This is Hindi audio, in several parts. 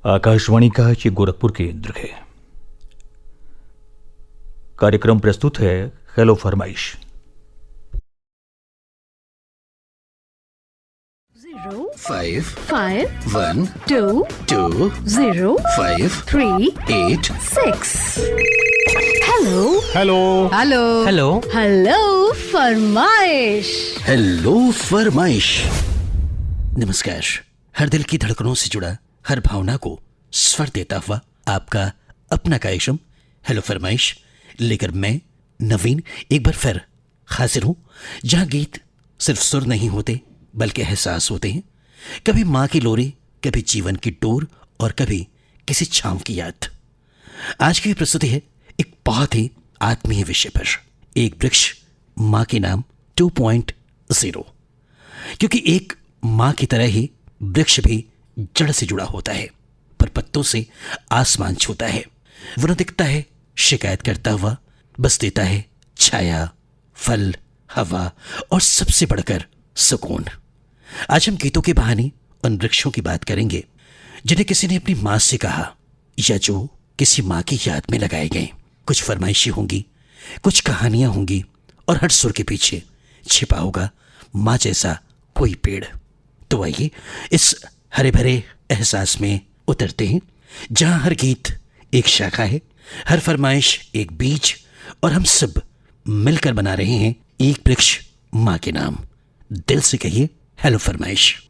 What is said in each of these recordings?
आकाशवाणी का ये गोरखपुर केंद्र है। कार्यक्रम प्रस्तुत है हेलो फरमाइश। 5 1 2 0 5 3 8 6। Hello hello hello hello hello फरमाइश। हेलो फरमाइश। नमस्कार। हर दिल की धड़कनों से जुड़ा, हर भावना को स्वर देता हुआ आपका अपना कार्यक्रम हेलो फरमाइश लेकर मैं नवीन एक बार फिर हाजिर हूं, जहां गीत सिर्फ सुर नहीं होते बल्कि एहसास होते हैं। कभी माँ की लोरी, कभी जीवन की टूर और कभी किसी छांव की याद। आज की प्रस्तुति है एक बहुत ही आत्मीय विषय पर, एक वृक्ष माँ के नाम 2.0। क्योंकि एक माँ की तरह ही वृक्ष भी जड़ से जुड़ा होता है, पर पत्तों से आसमान छूता है। वो न दिखता है शिकायत करता हुआ, बस देता है छाया, फल, हवा और सबसे बढ़कर सुकून। आज हम गीतों के बहाने उन वृक्षों की बात करेंगे जिन्हें किसी ने अपनी माँ से कहा या जो किसी माँ की याद में लगाए गए। कुछ फरमाइशी होंगी, कुछ कहानियां होंगी और हर सुर के पीछे छिपा होगा माँ जैसा कोई पेड़। तो आइए इस हरे भरे एहसास में उतरते हैं, जहां हर गीत एक शाखा है, हर फरमाइश एक बीज और हम सब मिलकर बना रहे हैं एक वृक्ष माँ के नाम। दिल से कहिए हेलो फरमाइश।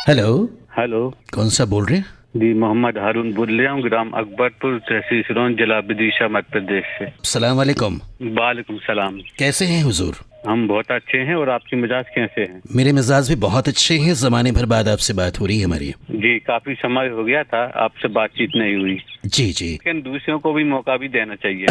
हेलो हेलो, कौन सा बोल रहे हैं? जी मोहम्मद हारून बोल रहा हूँ, ग्राम अकबरपुर, तहसील सिरौन, जिला विदिशा, मध्य प्रदेश से। सलाम वालेकुम। वालेकुम सलाम। कैसे हैं हुजूर? हम बहुत अच्छे हैं, और आपकी मिजाज कैसे हैं? मेरे मिजाज भी बहुत अच्छे हैं। जमाने भर बाद आपसे बात हो रही है हमारी। जी, काफी समय हो गया था आपसे बातचीत नहीं हुई। जी जी। लेकिन दूसरों को भी मौका भी देना चाहिए।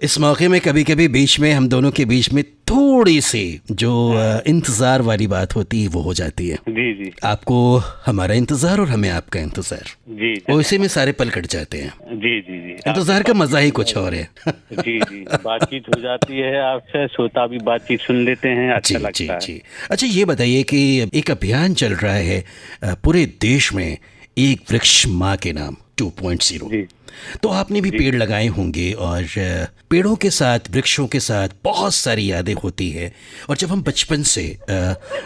इस मौके में कभी कभी बीच में हम दोनों के बीच में थोड़ी सी जो इंतजार वाली बात होती है वो हो जाती है। जी जी। आपको हमारा इंतजार और हमें आपका इंतजार, जी उसी में सारे पल कट जाते हैं। जी जी जी। इंतजार का मजा ही कुछ और है। जी जी, बातचीत हो जाती है आपसे, श्रोता भी बातचीत सुन लेते हैं, अच्छा जी लगता जी है। जी। अच्छा, ये बताइए कि एक अभियान चल रहा है पूरे देश में, एक वृक्ष माँ के नाम 2.0। जी। तो आपने भी पेड़ लगाए होंगे और पेड़ों के साथ, वृक्षों के साथ बहुत सारी यादें होती है। और जब हम बचपन से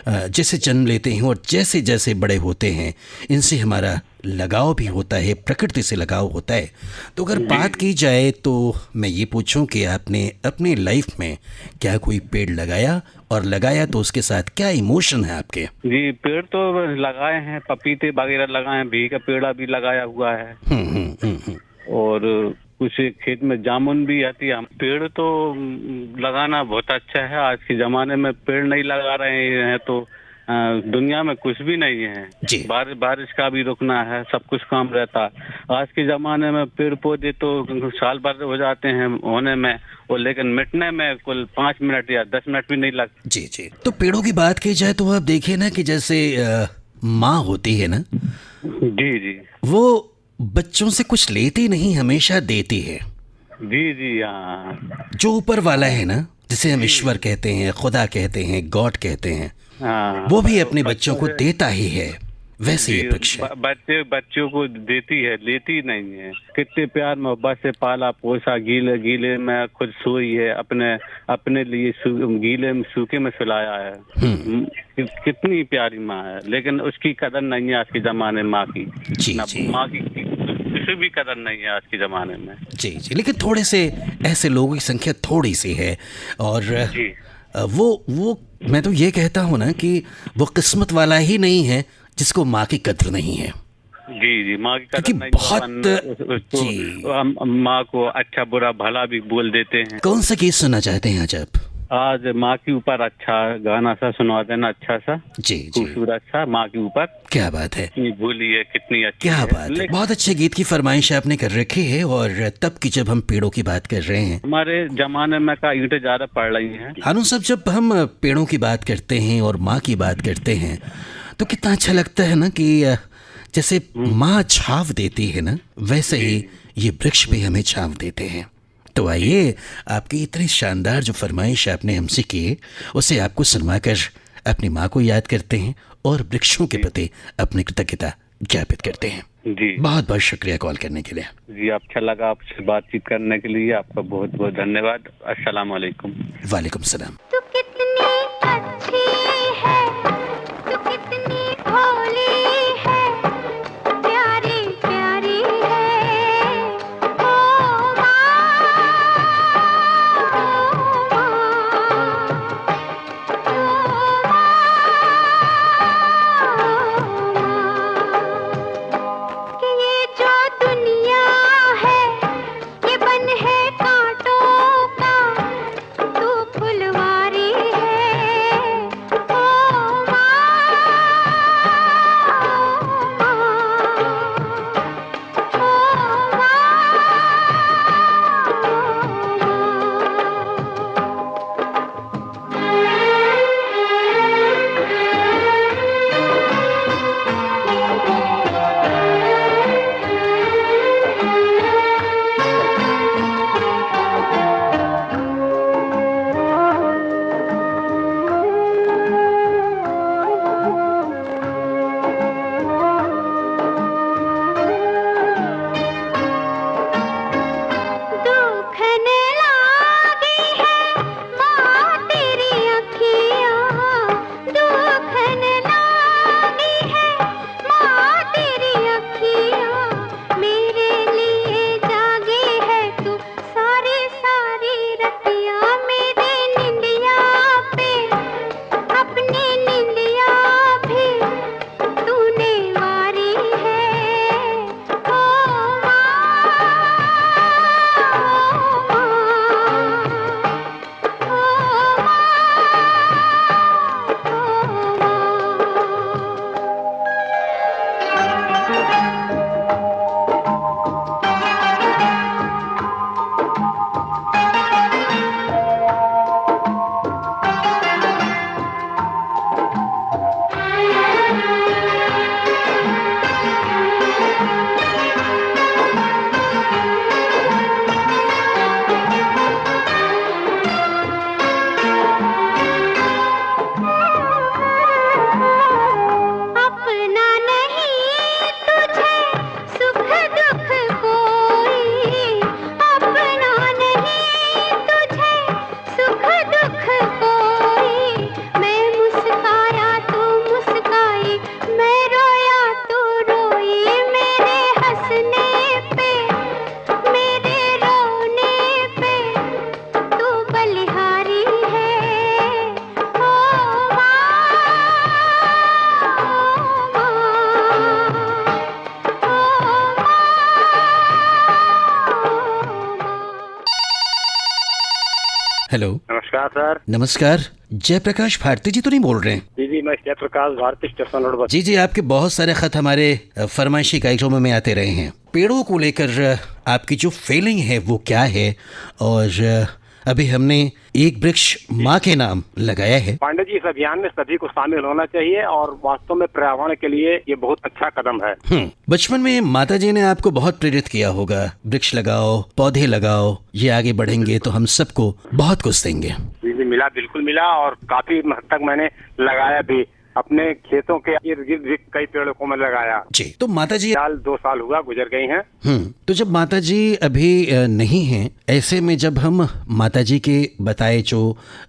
जैसे जन्म लेते हैं और जैसे जैसे बड़े होते हैं, इनसे हमारा लगाव भी होता है, प्रकृति से लगाव होता है। तो अगर बात की जाए तो मैं ये पूछूं कि आपने अपने लाइफ में क्या कोई पेड़ लगाया, और लगाया तो उसके साथ क्या इमोशन है आपके? जी, पेड़ तो लगाए हैं, पपीते वगैरह लगाए हैं, भी का पेड़ भी लगाया हुआ है। और कुछ खेत में जामुन भी आती है। पेड़ तो लगाना बहुत अच्छा है। आज के जमाने में पेड़ नहीं लगा रहे हैं तो दुनिया में कुछ भी नहीं है। बारिश का भी रुकना है, सब कुछ काम रहता है। आज के जमाने में पेड़ पौधे तो साल भर हो जाते हैं होने में, और लेकिन मिटने में कुल 5 मिनट या 10 मिनट भी नहीं लगते। जी जी। तो पेड़ों की बात की जाए तो आप देखिए ना कि जैसे माँ होती है ना, जी जी, वो बच्चों से कुछ लेती नहीं, हमेशा देती है। जी जी। हाँ, जो ऊपर वाला है ना, जिसे हम ईश्वर कहते हैं, खुदा कहते हैं, गॉड कहते हैं, हाँ, वो भी अपने बच्चों को देता ही है। वैसे ये वृक्ष है। बच्चों को देती है, लेती नहीं है। कितने प्यार मोहब्बत से पाला पोसा, गीले गीले में खुद सोई है, अपने लिए गीले में सूखे में सुलाया है। कितनी प्यारी माँ है, लेकिन उसकी कदर नहीं है आज के जमाने में। माँ की, माँ की किसी भी कदर नहीं है आज के जमाने में। जी जी। लेकिन थोड़े से ऐसे लोगों की संख्या थोड़ी सी है, और वो मैं तो ये कहता हूँ ना कि वो किस्मत वाला ही नहीं है जिसको माँ की कद्र नहीं है। जी जी, माँ की कदर नहीं। बहुत माँ को अच्छा बुरा भला भी बोल देते हैं। कौन सा गीत सुनना चाहते हैं आज माँ के ऊपर अच्छा गाना सा सुनवा देना, अच्छा सा, जी खूबसूरत सा, माँ के ऊपर। क्या बात है, कितनी भूली है, कितनी अच्छी क्या बात है। बहुत अच्छे गीत की फरमाइश आपने कर रखी है, और तब की जब हम पेड़ों की बात कर रहे हैं, हमारे जमाने में का ईंटें ज्यादा पड़ रही हैं। हारून साहब, जब हम पेड़ों की बात करते हैं और माँ की बात करते हैं तो कितना अच्छा लगता है ना कि जैसे माँ छाव देती है ना, वैसे ही ये वृक्ष भी हमें छाव देते हैं। तो आइए आपकी इतनी शानदार जो फरमाइश आपने हमसे की, उसे आपको सुनवाकर अपनी माँ को याद करते हैं और वृक्षों के प्रति अपनी कृतज्ञता ज्ञापित करते हैं। जी बहुत बहुत शुक्रिया कॉल करने के लिए। जी, अच्छा लगा आपसे बातचीत करने के लिए, आपका बहुत बहुत धन्यवाद। अस्सलाम वालेकुम। वालेकुम सलाम। तू कितनी अच्छी है, तू कितनी भोली है, प्यारी प्यारी है, ओ माँ, कि ये जो दुनिया है ये बन है कांटों का, तू फुलवारी है, ओ दुखने लागी है माँ तेरी अखियाँ, दुखने लागी है माँ तेरी अखियाँ, मेरे लिए जागी है तू सारी सारी रतियाँ, मेरे निंदिया पे अपनी निंदिया भी तूने वारी है, ओ अपना नहीं तुझे सुख दुख कोई, अपना नहीं तुझे सुख दुख कोई, मैं मुस्काया तू मुस्काई, मैं रोया तू रोई, मेरे हंसने पे मेरे रोने पे तू बलिहारी है, ओ हेलो। नमस्कार सर। नमस्कार, जयप्रकाश भारती जी तो नहीं बोल रहे हैं? जी जी, मैं जयप्रकाश भारती स्टेशन रोड पर। जी जी, आपके बहुत सारे खत हमारे फरमाइशी कार्यक्रमों में आते रहे हैं। पेड़ों को लेकर आपकी जो फीलिंग है वो क्या है? और अभी हमने एक वृक्ष माँ के नाम लगाया है। पांडे जी, इस अभियान में सभी को शामिल होना चाहिए और वास्तव में पर्यावरण के लिए ये बहुत अच्छा कदम है। बचपन में माता जी ने आपको बहुत प्रेरित किया होगा, वृक्ष लगाओ, पौधे लगाओ, ये आगे बढ़ेंगे तो हम सबको बहुत कुछ देंगे। जी जी, मिला, बिल्कुल मिला, और काफी हद तक मैंने लगाया भी। अपने खेतों के इर्द गिर्द भी कई पेड़ों को मैं लगाया। जी, तो माता जी 2 साल हुआ गुजर गई हैं। तो जब माता जी अभी नहीं हैं, ऐसे में जब हम माता जी के बताए जो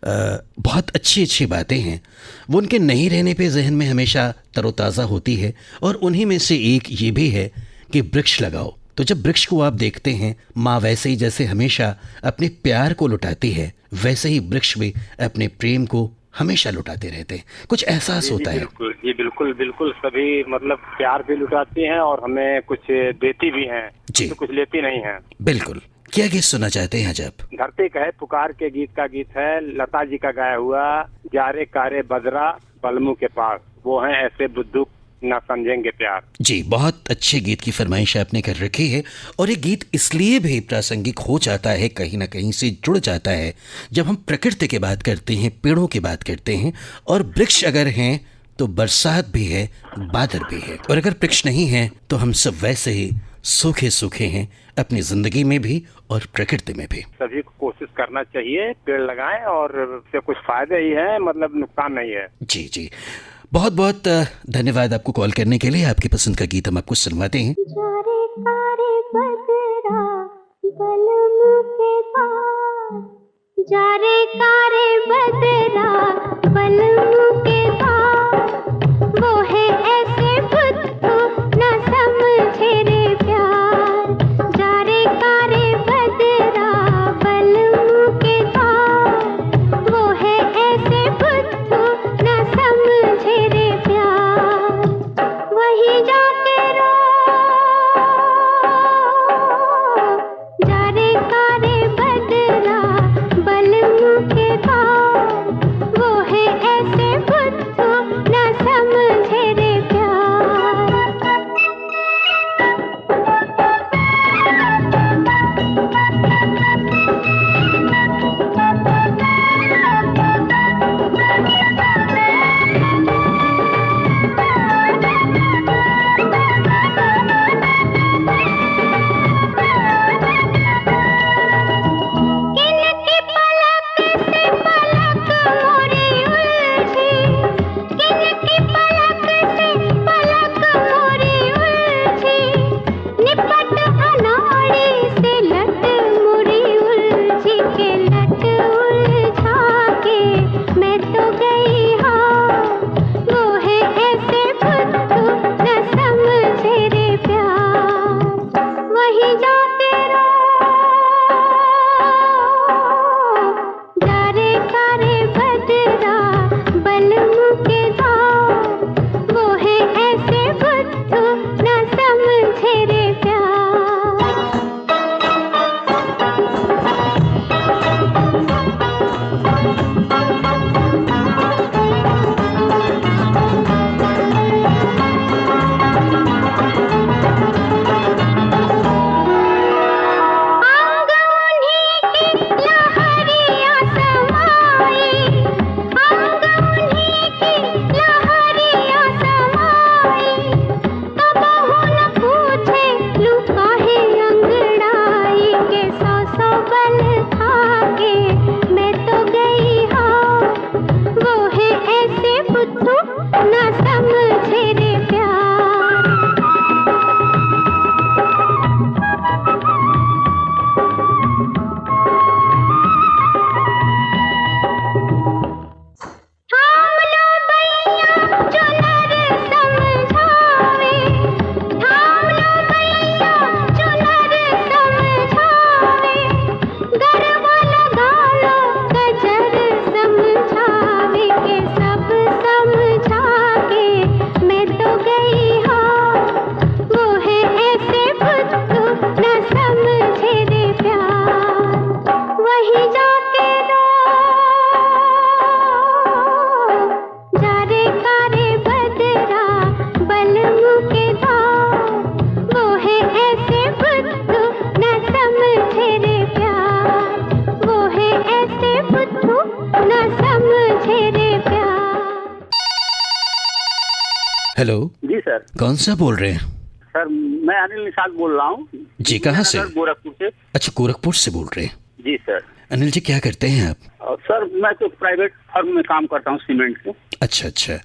बहुत अच्छी अच्छी बातें हैं वो उनके नहीं रहने पे जहन में हमेशा तरोताज़ा होती है, और उन्हीं में से एक ये भी है कि वृक्ष लगाओ। तो जब वृक्ष को आप देखते हैं, माँ वैसे ही जैसे हमेशा अपने प्यार को लुटाती है, वैसे ही वृक्ष भी अपने प्रेम को हमेशा लुटाते रहते हैं। कुछ एहसास होता है। बिल्कुल जी, बिल्कुल बिल्कुल, सभी मतलब प्यार भी लुटाती हैं और हमें कुछ देती भी हैं जी, तो कुछ लेती नहीं हैं। बिल्कुल। क्या गीत सुनना चाहते हैं आज आप? धरती कहे पुकार के गीत का गीत है, लता जी का गाया हुआ, जारे कारे बजरा बलमू के पास, वो हैं ऐसे बुद्धू ना समझेंगे प्यार। जी, बहुत अच्छे गीत की फरमाइश आपने कर रखी है, और ये गीत इसलिए भी प्रासंगिक हो जाता है, कहीं ना कहीं से जुड़ जाता है, जब हम प्रकृति की बात करते हैं, पेड़ों की बात करते हैं, और वृक्ष अगर हैं तो बरसात भी है, बादल भी है, और अगर वृक्ष नहीं है तो हम सब वैसे ही सूखे सूखे हैं अपनी जिंदगी में भी और प्रकृति में भी। सभी को कोशिश करना चाहिए, पेड़ लगाएं और इससे कुछ फायदे ही है, मतलब नुकसान नहीं है। जी जी, बहुत बहुत धन्यवाद आपको कॉल करने के लिए। आपकी पसंद का गीत हम आपको सुनवाते हैं। जारे कारे बदरा बलम के पार, वो है ऐसे बुद्धू न समझे रे प्यार। जारे कारे बदरा बलम के पार, वो है ऐसे बुद्धू न समझे रे प्यार। वही जाके रो जारे कारे बदरा बलम के पार, वो है ऐसे बुद्धू न समझे रे प्यार। किनकी पलक से पलक मोरी उलझी, किनकी पलक से पलक मोरी उलझी, निपट अनाड़ी से लट मोरी उलझी के लट उलझा के मैं तो गई हाँ, वो है ऐसे बुद्धू न समझे रे प्यार। वही जाके रो जारे कारे बदरा बलम के दार, वो है ऐसे बुद्धू न समझे रे प्यार। आंगूनी की लहरियाँ समाई, आंगूनी की लहरियाँ समाई, तब न पूछे लुका है अंगड़ाई के सौ सौ बल खा के मैं तो गई हाँ, वो है ऐसे बुद्धू न समझे रे प्यार। थाम लो भैया जो नर समझावे, थाम लो भैया जो नर समझावे, गरबा लगा लो गजर समझावे के सब समझा के मैं तो गई हाँ, वो है ऐसे बुद्धू न समझे रे प्यार। वही जाके रो जारे कारे बदरा बलम के दार, वो है ऐसे बुद्धू न समझे रे प्यार। वो है ऐसे बुद्धू न समझे रे प्यार। हेलो, जी सर। कौन सा बोल रहे हैं? सर मैं अनिल निषाद बोल रहा हूँ। जी, कहाँ से? गोरखपुर से। अच्छा, गोरखपुर से बोल रहे हैं। जी सर। अनिल जी, क्या करते हैं आप? और सर मैं तो प्राइवेट फर्म में काम करता हूँ सीमेंट के। अच्छा अच्छा,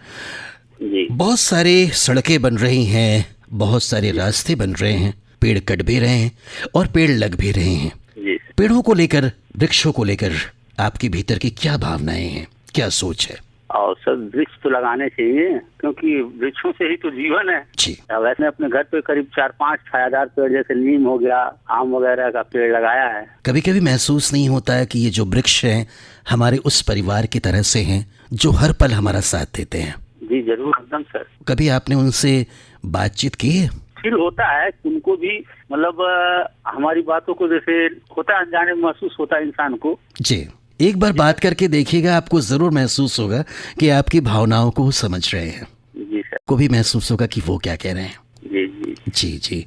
जी। बहुत सारे सड़कें बन रही हैं, बहुत सारे रास्ते बन रहे हैं, पेड़ कट भी रहे हैं और पेड़ लग भी रहे हैं। जी पेड़ों को लेकर, वृक्षों को लेकर आपके भीतर की क्या भावनाएं हैं, क्या सोच है? और सर वृक्ष तो लगाने चाहिए, क्योंकि वृक्षों से ही तो जीवन है। जी। वैसे अपने घर पे करीब 4-5 छायादार पेड़ जैसे नीम हो गया, आम वगैरह का पेड़ लगाया है। कभी कभी महसूस नहीं होता है कि ये जो वृक्ष हैं हमारे उस परिवार की तरह से हैं जो हर पल हमारा साथ देते हैं? जी जरूर, एकदम सर। कभी आपने उनसे बातचीत की है? फील होता है उनको भी, मतलब हमारी बातों को जैसे होता है, अनजाने महसूस होता है इंसान को। जी, एक बार बात करके देखिएगा, आपको जरूर महसूस होगा कि आपकी भावनाओं को समझ रहे हैं। जी सर। को भी महसूस होगा कि वो क्या कह रहे हैं। जी जी जी जी।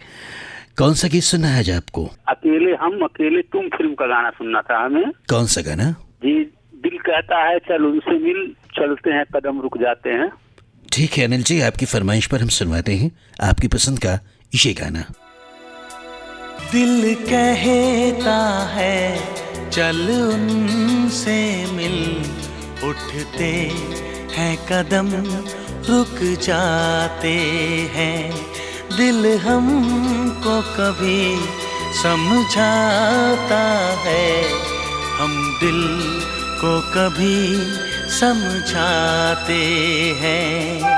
कौन सा गीत सुनना है आज आपको? अकेले हम अकेले तुम फिल्म का गाना सुनना था हमें। कौन सा गाना? जी, दिल कहता है चल उनसे मिल, चलते हैं कदम रुक जाते हैं। ठीक है अनिल जी, आपकी फरमाइश पर हम सुनवाते हैं आपकी पसंद का ये गाना। दिल कहता है चल उनसे मिल, उठते हैं कदम रुक जाते हैं। दिल हमको कभी समझाता है, हम दिल को कभी समझाते हैं।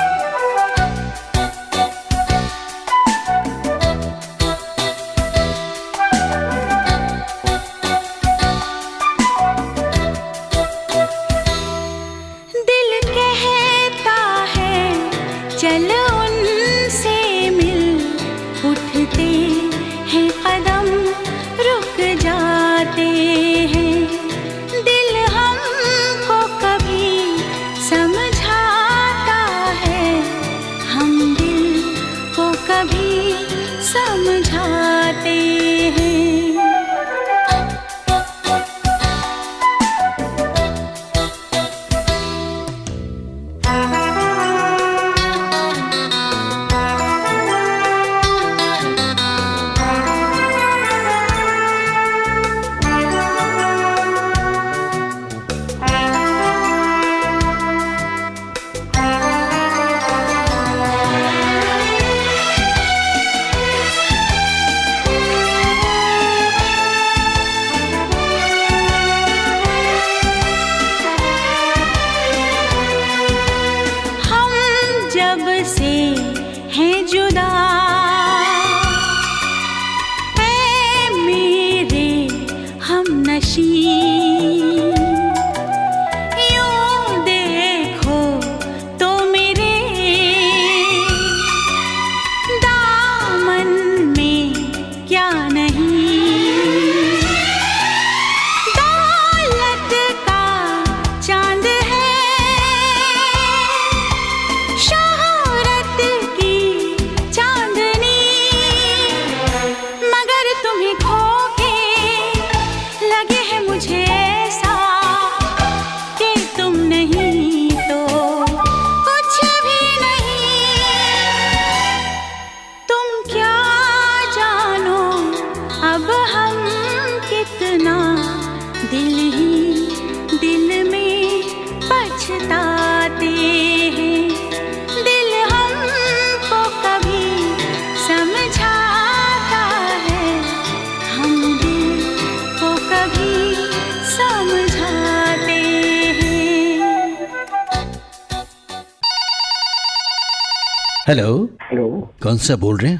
हेलो। हेलो, कौन सा बोल रहे हैं?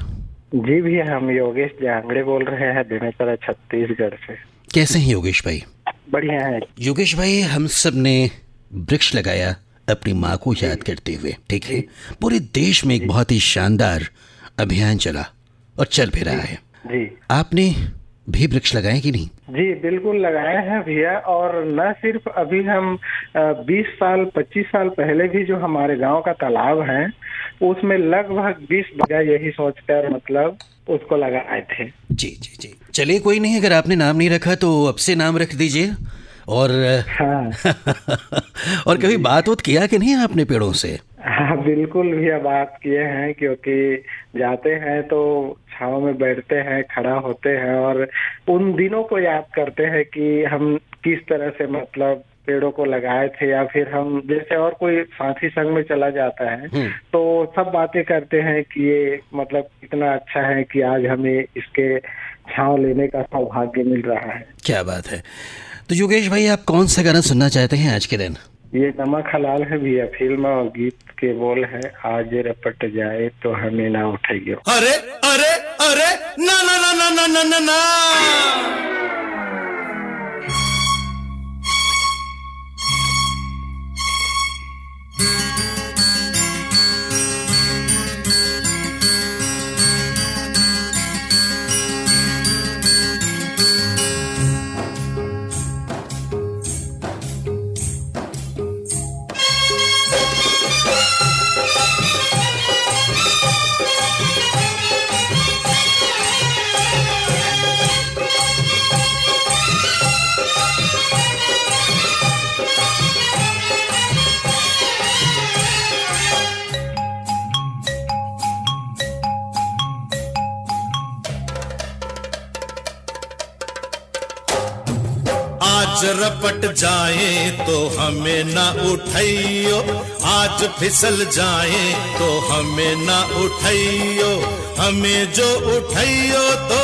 जी भैया हम योगेश जांगड़े बोल रहे हैं बेमेतरा छत्तीसगढ़ से। कैसे हैं योगेश भाई? बढ़िया है योगेश भाई, हम सब ने वृक्ष लगाया अपनी माँ को याद करते हुए, ठीक है। पूरे देश में एक बहुत ही शानदार अभियान चला और चल भी रहा है। जी, आपने भी वृक्ष लगाए कि नहीं? जी बिल्कुल लगाए हैं भैया। और न सिर्फ अभी हम 20 साल 25 साल पहले भी जो हमारे गांव का तालाब है उसमें लगभग 20 बीघा यही सोचकर मतलब उसको लगाए थे। जी जी जी, चलिए कोई नहीं, अगर आपने नाम नहीं रखा तो अब से नाम रख दीजिए। और हाँ और कभी बात किया कि नहीं आपने पेड़ों से? हाँ बिल्कुल भैया बात किए हैं, क्योंकि जाते हैं तो छांव में बैठते हैं, खड़ा होते हैं और उन दिनों को याद करते हैं कि हम किस तरह से मतलब पेड़ों को लगाए थे। या फिर हम जैसे और कोई साथी संग में चला जाता है तो सब बातें करते हैं कि ये मतलब कितना अच्छा है कि आज हमें इसके छांव लेने का सौभाग्य मिल रहा है। क्या बात है। तो योगेश भाई, आप कौन सा गाना सुनना चाहते हैं आज के दिन? ये नमक हलाल है भैया, फिल्म और गीत के बोल है, आज रपट जाए तो हमें ना उठाइए। अरे अरे अरे ना ना ना ना ना ना ना। आज रपट जाए तो हमें ना उठाइयो, आज फिसल जाए तो हमें ना उठाइयो, हमें जो उठाइयो तो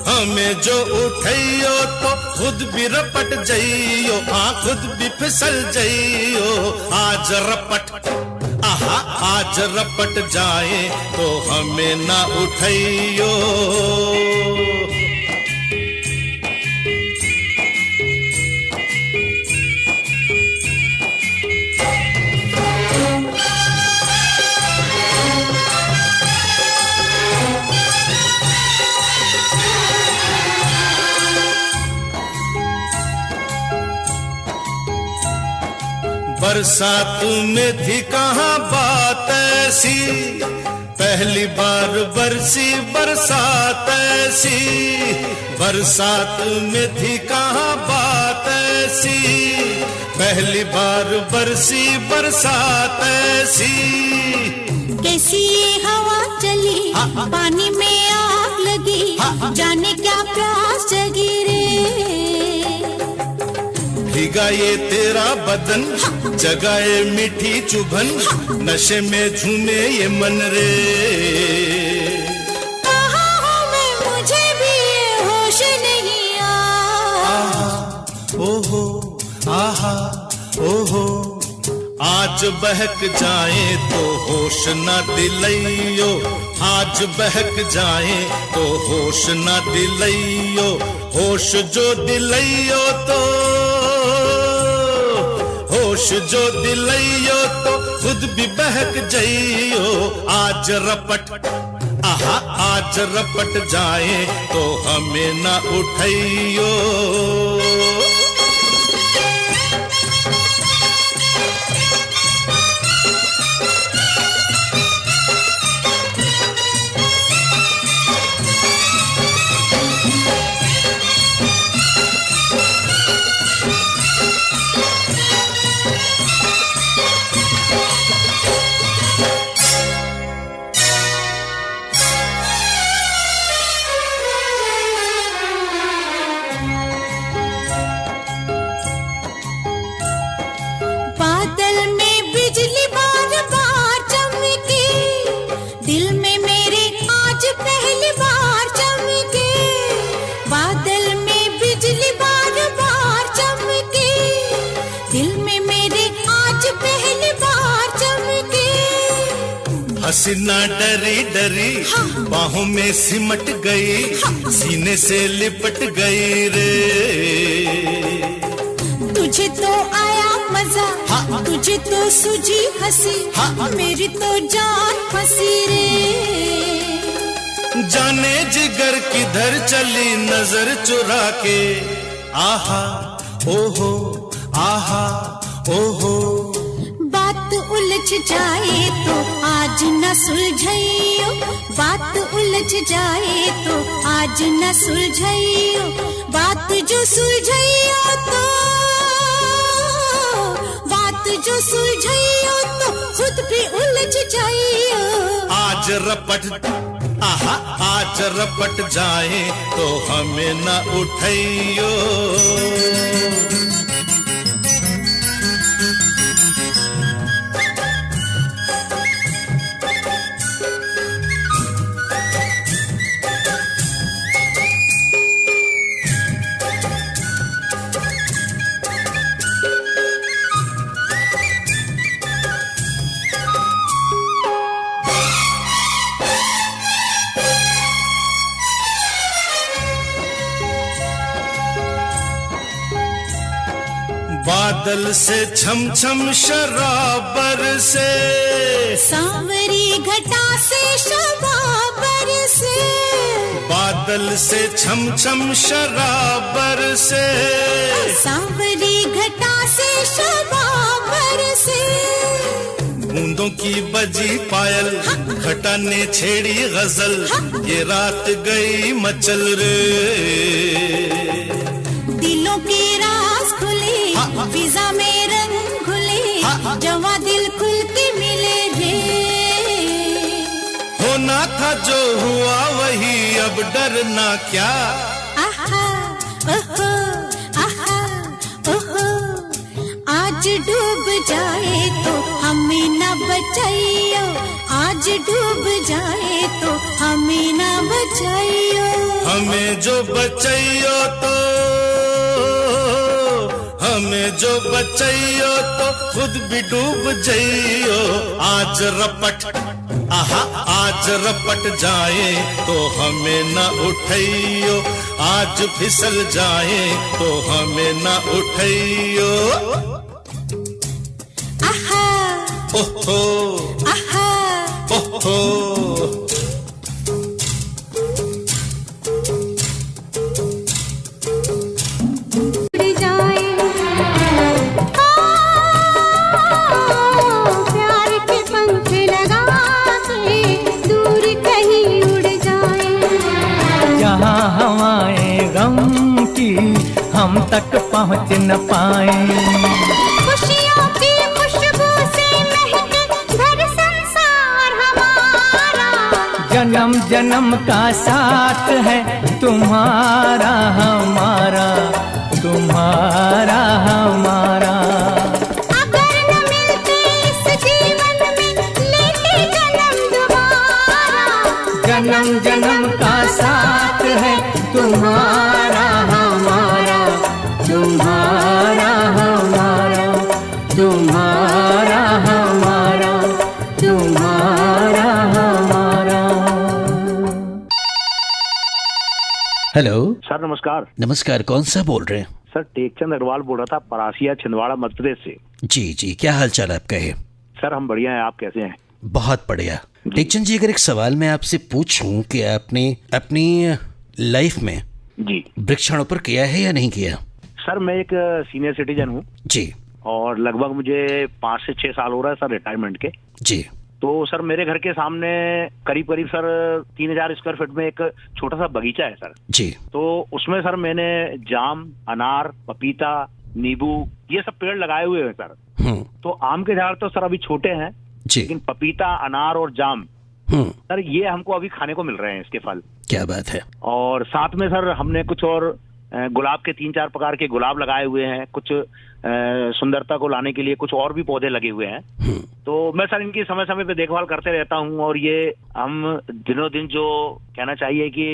हमें जो उठाइयो तो खुद भी रपट जाइयो, हाँ खुद भी फिसल जाइयो। आज रपट आहा आज रपट जाए तो हमें ना उठाइयो। बरसात में थी कहाँ बात ऐसी, पहली बार बरसी बरसात ऐसी, बरसात में थी कहाँ बात ऐसी, पहली बार बरसी बरसात ऐसी। कैसी ये हवा चली, पानी में आग लगी, जाने क्या प्यास जगी रे। भीगा ये तेरा बदन, जगाए मीठी चुभन, नशे में झूमे ये मन रे। कहाँ हूँ मैं, मुझे भी ये होश नहीं आहा, ओहो आहा ओहो। आज बहक जाए तो होश न दिलाइयो, आज बहक जाए तो होश न दिलाइयो, होश जो दिलाइयो तो होश जो दिलाइयो तो खुद भी बहक जाइयो। आज रपट आहा आज रपट जाए तो हमें ना उठाइयो। हसीना डरी डरी बाहों में सिमट गई, सीने से लिपट गई रे। तुझे तो आया मजा, तुझे तो सूझी हंसी, मेरी तो जान फंसी रे। जाने जिगर किधर चली नजर चुरा के, आहा ओहो आहा ओहो। बात उलझ जाए तो आज न सुलझाइयो, बात उलझ जाए तो आज न सुलझाइयो, बात जो सुलझाइयो तो बात जो सुलझाइयो तो खुद भी उलझ जाइयो। आज रपट आहा आज रपट जाए तो हमें न उठाइयो। बादल से छम छम शराबर से, सांवरी घटा से शबाबर से, बादल से छम छम शराबर से, सांवरी घटा से शबाबर से। बूंदों की बजी पायल, घटा ने छेड़ी गजल, ये रात गई मचल रे। दिलों के राज खुले, फिजा में रंग घुले, जवा दिल खुल के मिले रे। होना था जो हुआ वही, अब डरना क्या। आहा आज डूब जाए तो हमें न बचाइयो, आज डूब जाए तो हमें न बचाइयो। हमें जो बचाइयो तो, हमें जो बचाइयो तो खुद भी डूब जाइयो। आज रपट, आहा आज रपट जाए तो हमें न उठाइयो, आज फिसल जाए तो हमें न उठाइयो। आहा ओहो आहा ओहो, हम तक पहुँच न पाए। खुशियों की खुशबू से महके घर संसार हमारा, जन्म जन्म का साथ है तुम्हारा हमारा, तुम्हारा हमारा। अगर न मिलते इस जीवन में लेते जन्म दोबारा, जन्म जन्म का साथ है तुम्हारा हमारा, तुम्हारा हमारा, तुम्हारा हमारा, तुम्हारा हमारा। हेलो सर नमस्कार। नमस्कार, कौन सा बोल रहे हैं? सर टेकचंद अग्रवाल बोल रहा था, परासिया छिंदवाड़ा मध्य प्रदेश से। जी जी, क्या हाल चाल आपका है? सर हम बढ़िया हैं, आप कैसे हैं? बहुत बढ़िया। टेकचंद जी, अगर एक सवाल मैं आपसे पूछूं कि आपने अपनी लाइफ में जी वृक्षारोपण किया है या नहीं किया? सर मैं एक सीनियर सिटीजन हूँ जी। और लगभग मुझे 5 से 6 साल हो रहा है सर रिटायरमेंट के। जी। तो सर मेरे घर के सामने करीब करीब सर 3000 स्क्वायर फीट में एक छोटा सा बगीचा है सर। जी। तो उसमें सर मैंने जाम, अनार, पपीता, नींबू ये सब पेड़ लगाए हुए हैं सर। तो आम के झाड़ तो सर अभी छोटे हैं जी, लेकिन पपीता, अनार और जाम सर ये हमको अभी खाने को मिल रहे हैं, इसके फल। क्या बात है। और साथ में सर हमने कुछ और गुलाब के 3-4 प्रकार के गुलाब लगाए हुए हैं, कुछ सुंदरता को लाने के लिए कुछ और भी पौधे लगे हुए हैं। तो मैं सर इनकी समय समय पे देखभाल करते रहता हूँ। और ये हम दिनों दिन जो कहना चाहिए कि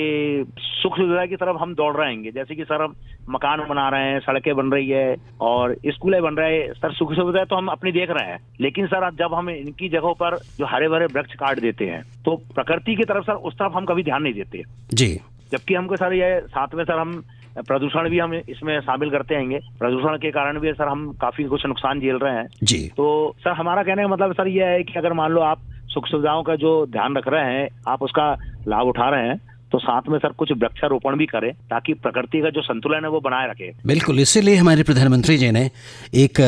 सुख सुविधा की तरफ हम दौड़ रहे हैं। जैसे कि सर हम मकान बना रहे हैं, सड़कें बन रही है और स्कूलें बन रहे हैं सर, सुख सुविधा तो हम अपनी देख रहे हैं। लेकिन सर जब हम इनकी जगहों पर जो हरे भरे वृक्ष काट देते हैं तो प्रकृति की तरफ सर उस तरफ हम कभी ध्यान नहीं देते जी। जबकि हमको सर ये साथ में सर हम प्रदूषण भी हम इसमें शामिल करते हैं। प्रदूषण के कारण भी सर हम काफी कुछ नुकसान झेल रहे हैं जी। तो सर हमारा कहने का मतलब सर ये है कि अगर मान लो आप सुख सुविधाओं का जो ध्यान रख रहे हैं, आप उसका लाभ उठा रहे हैं, तो साथ में सर कुछ वृक्षारोपण भी करें ताकि प्रकृति का जो संतुलन है वो बनाए रखे। बिल्कुल, इसीलिए हमारे प्रधानमंत्री जी ने एक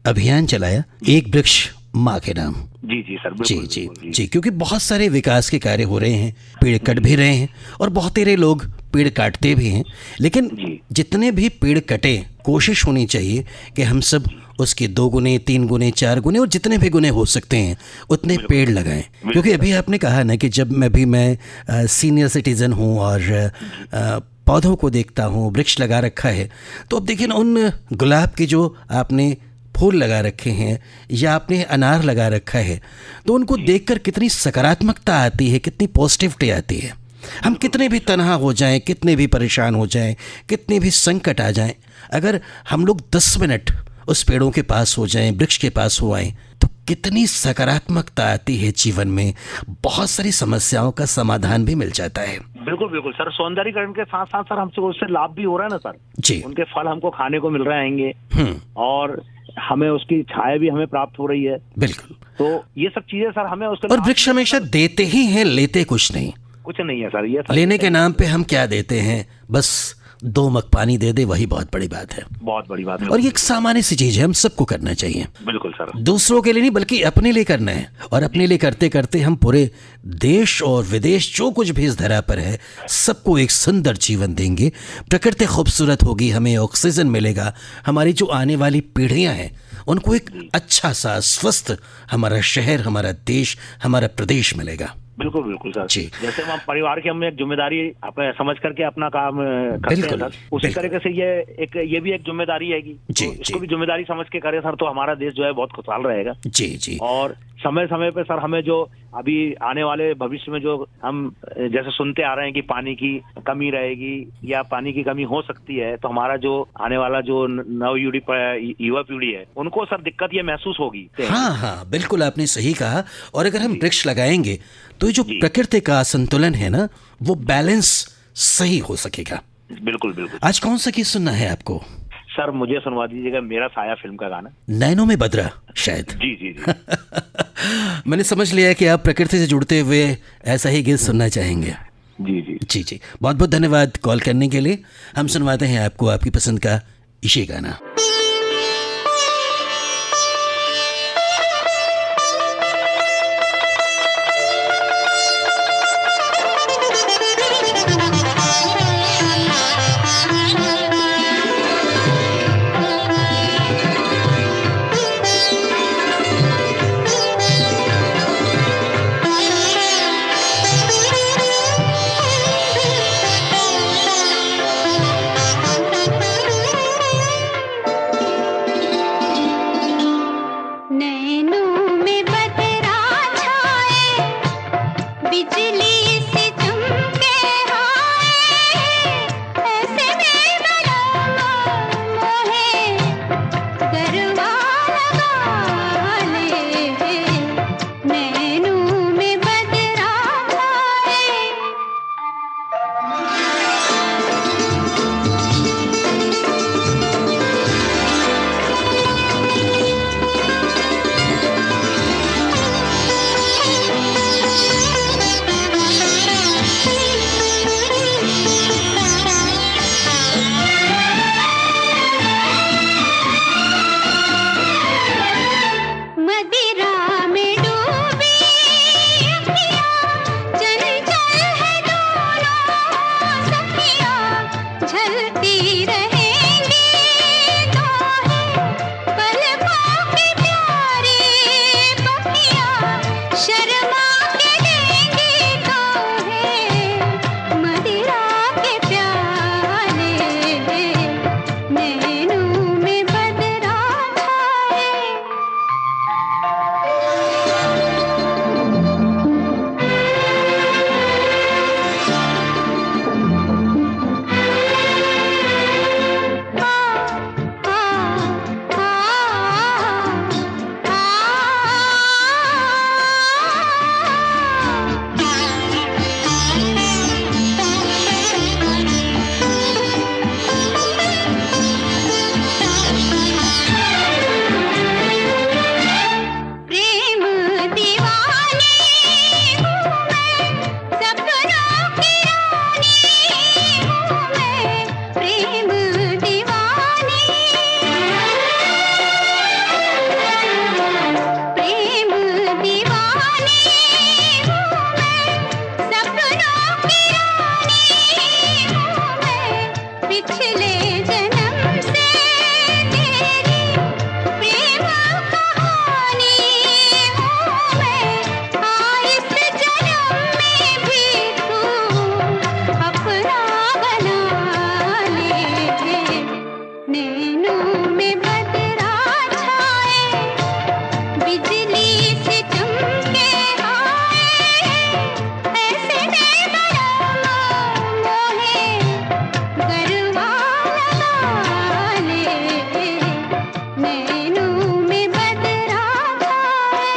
अभियान चलाया, एक वृक्ष माँ के नाम। जी जी सर, जी जी जी, क्योंकि बहुत सारे विकास के कार्य हो रहे हैं, पेड़ कट भी रहे हैं और बहुत सारे लोग पेड़ काटते भी हैं। लेकिन जितने भी पेड़ कटे, कोशिश होनी चाहिए कि हम सब उसके 2 गुने, 3 गुने, 4 गुने और जितने भी गुने हो सकते हैं उतने पेड़ लगाएं। क्योंकि अभी आपने कहा ना कि जब मैं सीनियर सिटीजन हूँ और पौधों को देखता हूँ, वृक्ष लगा रखा है, तो अब देखिए ना उन गुलाब के जो आपने फूल लगा रखे हैं या आपने अनार लगा रखा है, तो उनको देखकर कितनी सकारात्मकता आती है, कितनी पॉजिटिविटी आती है। हम कितने भी तन्हा हो जाएं, कितने भी परेशान हो जाएं, कितने भी संकट आ जाएं, अगर हम लोग 10 मिनट उस पेड़ों के पास हो जाएं, वृक्ष के पास हो आएं, तो कितनी सकारात्मकता आती है जीवन में। बहुत सारी समस्याओं का समाधान भी मिल जाता है। बिल्कुल बिल्कुल सर, सौंदर्यीकरण के साथ साथ सर हमसे उससे लाभ भी हो रहा है ना सर जी। उनके फल हमको खाने को मिल रहे हैं और हमें उसकी छाया भी हमें प्राप्त हो रही है। बिल्कुल। तो ये सब चीजें सर हमें उसके और वृक्ष हमेशा देते ही हैं, लेते कुछ नहीं। कुछ नहीं है सर ये सर लेने के नाम पे हम क्या देते हैं, बस 2 मग पानी दे दे, वही बहुत बड़ी बात है। बहुत बड़ी बात है। और ये एक सामान्य सी चीज है, हम सबको करना चाहिए। बिल्कुल सर, दूसरों के लिए नहीं बल्कि अपने लिए करना है। और अपने लिए करते करते हम पूरे देश और विदेश जो कुछ भी इस धरा पर है सबको एक सुंदर जीवन देंगे। प्रकृति खूबसूरत होगी, हमें ऑक्सीजन मिलेगा, हमारी जो आने वाली पीढ़ियां हैं उनको एक अच्छा सा स्वस्थ हमारा शहर, हमारा देश, हमारा प्रदेश मिलेगा। बिल्कुल बिल्कुल सर जी। जैसे हम परिवार की हम एक जिम्मेदारी समझ करके अपना काम करते हैं बिल्कुल, सर, उसी बिल्कुल। तरीके से ये भी एक जिम्मेदारी है कि जी, तो जी। इसको भी जिम्मेदारी समझ के करें सर, तो हमारा देश जो है बहुत खुशहाल रहेगा। जी जी और समय समय पे सर हमें जो अभी आने वाले भविष्य में जो हम जैसे सुनते आ रहे हैं कि पानी की कमी रहेगी या पानी की कमी हो सकती है, तो हमारा जो आने वाला जो युवा पीढ़ी है उनको सर दिक्कत ये महसूस होगी। हाँ हाँ बिल्कुल आपने सही कहा। और अगर हम वृक्ष लगाएंगे तो ये जो प्रकृति का संतुलन है ना, वो बैलेंस सही हो सकेगा। बिल्कुल बिल्कुल। आज कौन सा गीत सुनना है आपको? सर मुझे सुनवा दीजिएगा मेरा साया फिल्म का गाना। नैनों में बदरा शायद। जी जी जी। मैंने समझ लिया कि आप प्रकृति से जुड़ते हुए ऐसा ही गीत सुनना चाहेंगे। जी जी जी जी बहुत बहुत धन्यवाद कॉल करने के लिए। हम सुनवाते हैं आपको आपकी पसंद का ये गाना। नैनों में बदरा छाए, बिजली से चमके आए, ऐसे में बड़ा मोहे गरबा लगा ले। नैनों में बदरा छाए। मदिरा में डूबी अखियाँ, चंचल है दोनों सखियाँ, झलती रहेंगी दोहें पलकों की प्यारी पखियाँ, शर्मा के देंगी दोहें मदिरा के प्याले। नैनों में बदरा छाए। प्रेम दीवानी हूँ मैं, सपनों की रानी हूँ मैं, प्रेम दीवानी। प्रेम दीवानी हूँ मैं, सपनों की रानी हूँ मैं, पिछले जन्म से तेरी प्रेम कहानी हूँ मैं, इस जन्म में भी तू अपना बना ले। नैनों में बदरा छाए, बिजली से चमके आए, ऐसे में बड़ा मोहे गरबा लगा ले। नैनों में बदरा छाए।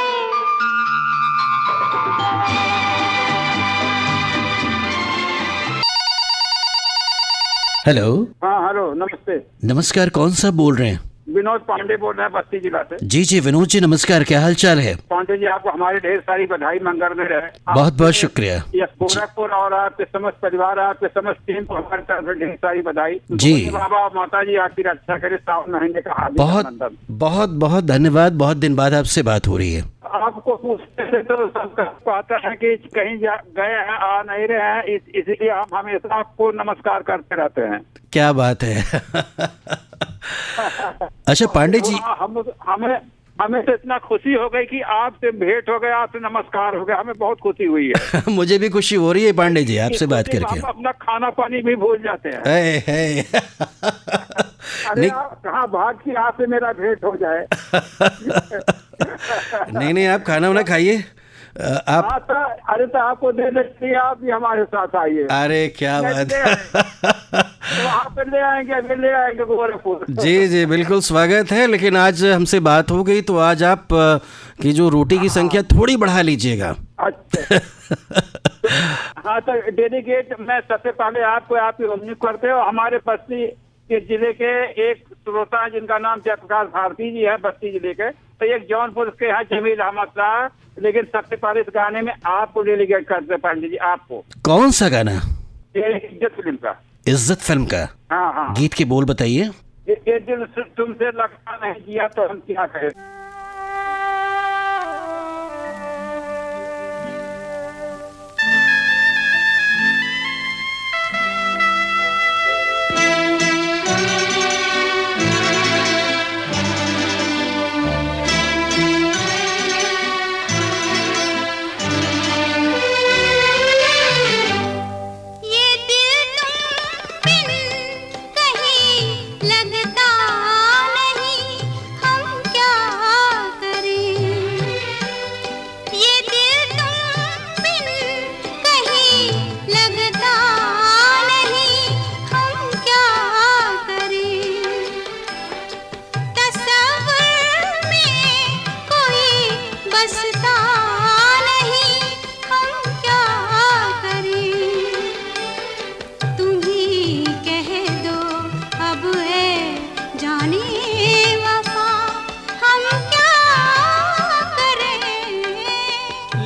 हेलो हाँ हेलो नमस्ते, नमस्कार, कौन सा बोल रहे हैं? विनोद पांडे बोल रहे हैं बस्ती जिला से। जी जी विनोद जी नमस्कार, क्या हाल चाल है? पांडे जी आपको हमारी ढेर सारी बधाई मंगल में रहे। बहुत बहुत शुक्रिया। ये गोरखपुर और आपके समस्त परिवार आपके समस्त टीम को हमारी तरफ से ढेर सारी बधाई। जी। भोले बाबा और माता जी आपकी रक्षा करे, सावन महीने का हार्दिक बहुत अभिनंदन। बहुत बहुत धन्यवाद। बहुत दिन बाद आपसे बात हो रही है। आपको पूछने से तो सब पाता है कि कहीं गए हैं आ नहीं रहे हैं, इसलिए हम हमेशा आपको नमस्कार करते रहते हैं। क्या बात है। अच्छा पांडे जी, हमें हमें तो इतना खुशी हो गई कि आपसे भेंट हो गया, आपसे नमस्कार हो गया, हमें बहुत खुशी हुई है। मुझे भी खुशी हो रही है पांडे जी आपसे बात करके। हम अपना खाना पानी भी भूल जाते हैं। अरे आप कहाँ भाग की आपसे मेरा भेंट हो जाए। नहीं आप खाना वाना खाइए आप। अरे तो आपको दे देती है, आप भी हमारे साथ आइए। अरे क्या बात है। तो आप ले आएंगे गोरखपुर। जी बिल्कुल स्वागत है, लेकिन आज हमसे बात हो गई तो आज आप की जो रोटी की संख्या थोड़ी बढ़ा लीजिएगा। अच्छा। हाँ तो डेलीगेट मैं सबसे पहले आपको आपकी उम्मीद करते हो। हमारे बस्ती के जिले के एक श्रोता है जिनका नाम जयप्रकाश भारती जी है, बस्ती जिले के, तो एक जौनपुर के हैं जमील अहमद शाह। लेकिन सबसे पहले इस गाने में आपको डेलीगेट करते पांडे जी। आपको कौन सा गाना? इज्जत फिल्म का। इज्जत फिल्म का? हाँ। गीत के बोल बताइए। ये दिल तुमसे लगता नहीं किया तो हम क्या करें।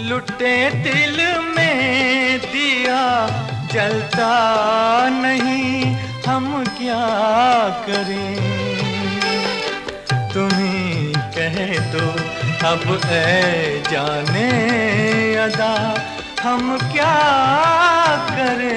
लुटे दिल में दिया जलता नहीं, हम क्या करें। तुम्ही कह दो अब ऐ जाने अदा, हम क्या करें।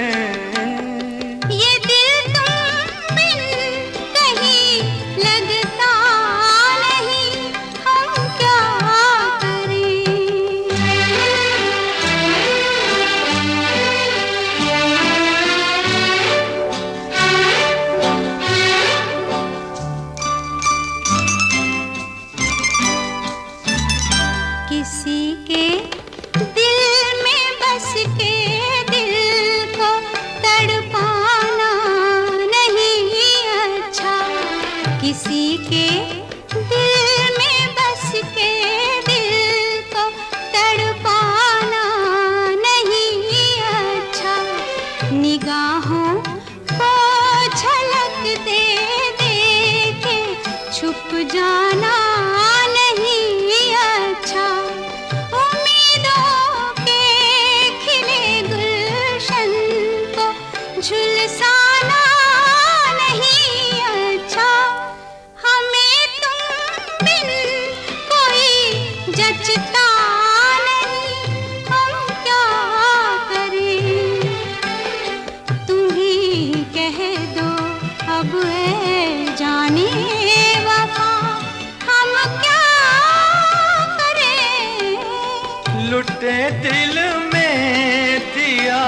लुटे दिल में दिया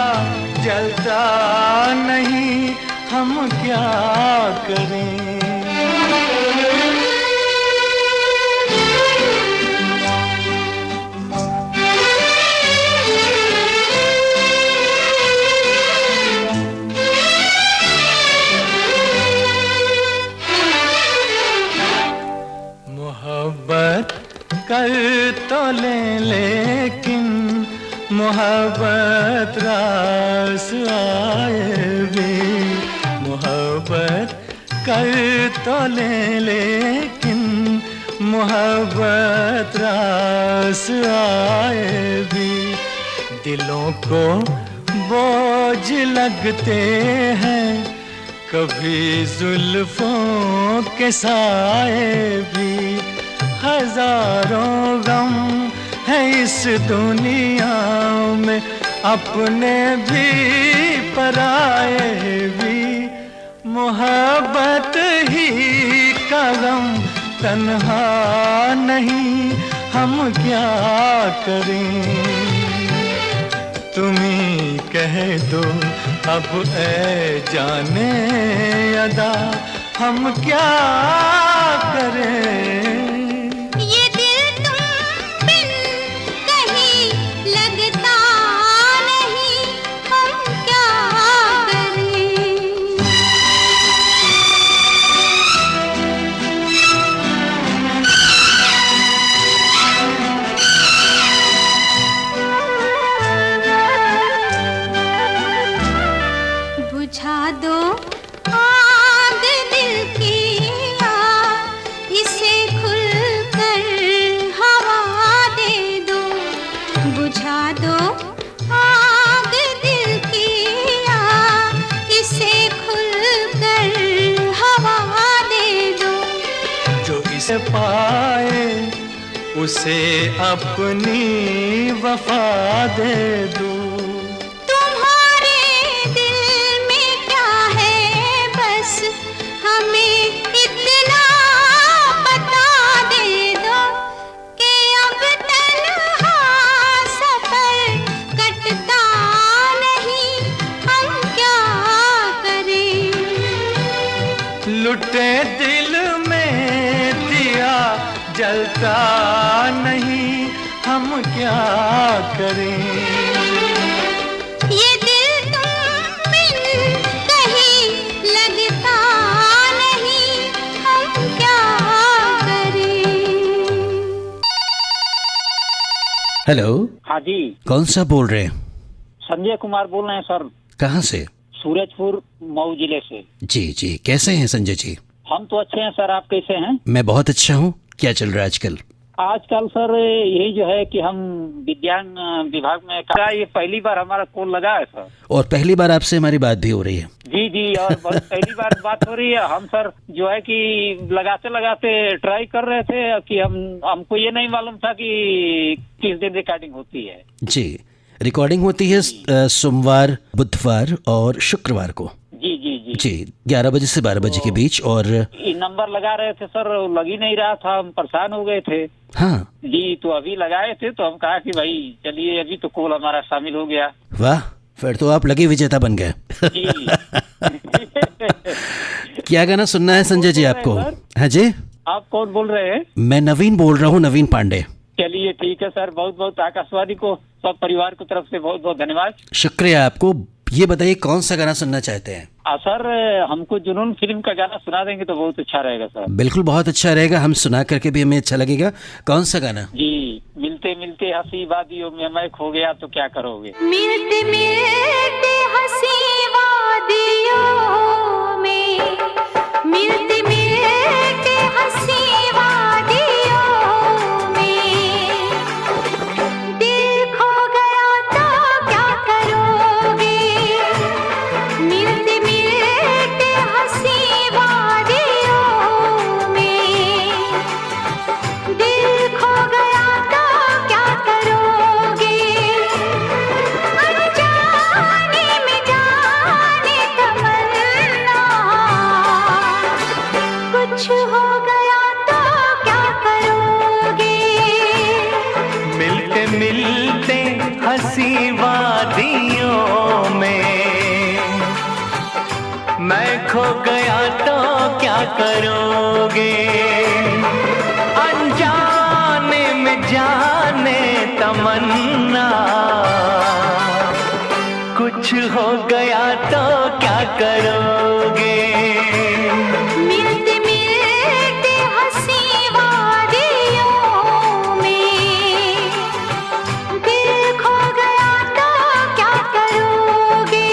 जलता नहीं, हम क्या करें। मोहब्बत कर तो लेकिन मोहब्बत रास आए भी। मोहब्बत कर तो लेकिन मोहब्बत रास आए भी। दिलों को बोझ लगते हैं कभी जुल्फों के साए भी। हजारों गम है इस दुनिया में, अपने भी पराए भी। मोहब्बत ही का गम तन्हा नहीं हम क्या करें, तुम्ही कह दो अब ऐ जाने अदा हम क्या करें। ये दिल तुम बिन कहीं लगता नहीं हम क्या करें। बुझा दो आग दिल की आग, इसे खुलकर हवा दे दो। बुझा दो आग दिल की आग, इसे खुलकर हवा दे दो। जो इसे पाए उसे अपनी वफा दे दो। तुम्हारे दिल में क्या है बस हमें इतना बता दे दो, कि अब तन्हा सफर कटता नहीं हम क्या करें। लुटे दिल में दिया जलता नहीं हम क्या करें। ये दिल तुम बिन कहीं लगता नहीं हम क्या करें। हेलो, हाँ जी, कौन सा बोल रहे हैं? संजय कुमार बोल रहे हैं सर, कहाँ से? सूरजपुर मऊ जिले से। जी जी, कैसे हैं संजय जी? हम तो अच्छे हैं सर, आप कैसे हैं? मैं बहुत अच्छा हूँ। क्या चल रहा है आजकल? आजकल सर यही जो है कि हम विज्ञान विभाग में का ये पहली बार हमारा कॉल लगा है सर। और पहली बार आपसे हमारी बात भी हो रही है। जी जी, और बहुत पहली बार बात हो रही है। हम सर जो है कि लगाते लगाते ट्राई कर रहे थे कि हमको ये नहीं मालूम था कि किस दिन रिकॉर्डिंग होती है। जी, रिकॉर्डिंग होती है सोमवार, बुधवार और शुक्रवार को। जी जी जी जी, 11 बजे से 12 बजे के बीच। और ये नंबर लगा रहे थे सर, लग ही नहीं रहा था, हम परेशान हो गए थे। हाँ जी, तो अभी लगाए थे तो हम कहा कि भाई चलिए अभी तो कॉल हमारा शामिल हो गया। वाह, फिर तो आप लकी विजेता बन गए। जी क्या गाना सुनना है संजय जी आपको? हाँ जी, आप कौन बोल रहे हैं? मैं नवीन बोल रहा हूँ, नवीन पांडे। चलिए ठीक है सर, बहुत बहुत आकाशवाणी को सब परिवार की तरफ से बहुत बहुत धन्यवाद। शुक्रिया आपको। ये बताइए कौन सा गाना सुनना चाहते हैं? सर हमको जुनून फिल्म का गाना सुना देंगे तो बहुत अच्छा रहेगा सर। बिल्कुल, बहुत अच्छा रहेगा, हम सुना करके भी हमें अच्छा लगेगा। कौन सा गाना? जी, मिलते मिलते हंसी वादियों में मैं खो गया तो क्या करोगे। मिलते मिलते हंसी वादियों में, मिलते मिलते हंसी वादियों में, दिल खो गया तो क्या करोगे। मिलते मिलते हंसी वादियों में, दिल खो गया तो क्या करोगे। अनजाने में जाने तमन्ना, कुछ हो गया तो क्या करोगे। मिलते मिलते हंसी वादियों में, मैं खो गया तो क्या करोगे। अनजाने में जाने तमन्ना, कुछ हो गया तो क्या करोगे। मिलते मिलते हंसी वादियों में, दिल खो गया तो क्या करोगे।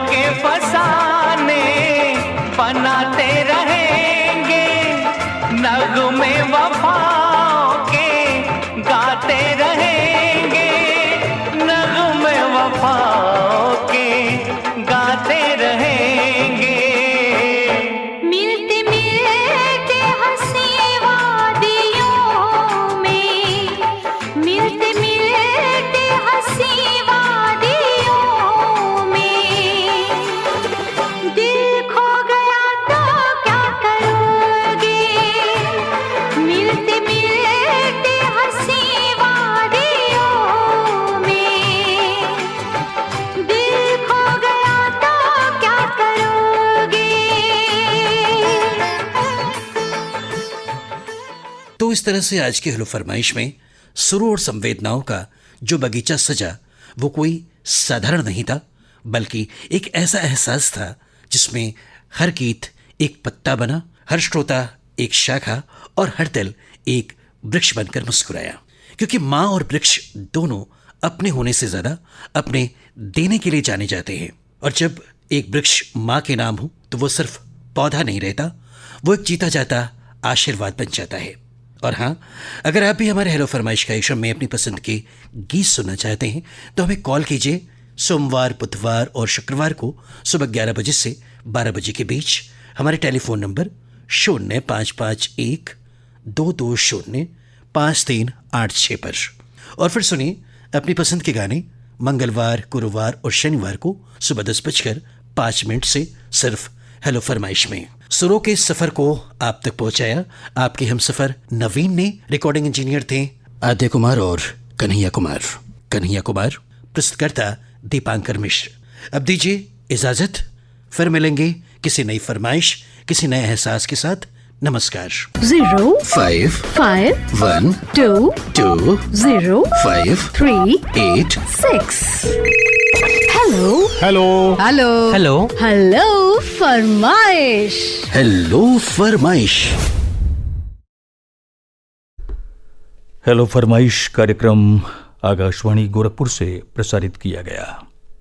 के फसाने बनाते रहेंगे, नगमे वफाओं के गाते रहेंगे, नगमे वफाओं के गाते रहेंगे। मिलते मिलते हंसी वादियों में, मिलते मिलते हंसी वादियों में, दिल खो गया तो क्या करोगे? मिलते मिलते हंसी वादियों में, दिल खो गया तो क्या करोगे? तो इस तरह से आज की हेलो फरमाइश में सुरों और संवेदनाओं का जो बगीचा सजा वो कोई साधारण नहीं था, बल्कि एक ऐसा एहसास था जिसमें हर गीत एक पत्ता बना, हर श्रोता एक शाखा और हर दिल एक वृक्ष बनकर मुस्कुराया। क्योंकि माँ और वृक्ष दोनों अपने होने से ज्यादा अपने देने के लिए जाने जाते हैं। और जब एक वृक्ष माँ के नाम हो तो वो सिर्फ पौधा नहीं रहता, वो एक जीता जाता आशीर्वाद बन जाता है। और हाँ, अगर आप भी हमारे हेलो फरमाइश कार्यक्रम में अपनी पसंद के गीत सुनना चाहते हैं तो हमें कॉल कीजिए सोमवार, बुधवार और शुक्रवार को सुबह 11 बजे से 12 बजे के बीच हमारे टेलीफोन नंबर 0551-220-5386 पर। और फिर सुनिए अपनी पसंद के गाने मंगलवार, गुरुवार और शनिवार को सुबह 10:05 से सिर्फ हेलो फरमाइश में। सुरों के सफर को आप तक पहुंचाया आपके हम सफर नवीन ने। रिकॉर्डिंग इंजीनियर थे आद्य कुमार और कन्हैया कुमार। प्रस्तुतकर्ता दीपांकर मिश्र। अब दीजिए इजाजत, फिर मिलेंगे किसी नई फरमाइश, किसी नए एहसास के साथ। नमस्कार। 0 5 5 1 2 2 0 5 3 8 6 hello hello hello hello hello फरमाइश। हेलो फरमाइश। हेलो फरमाइश कार्यक्रम आकाशवाणी गोरखपुर से प्रसारित किया गया।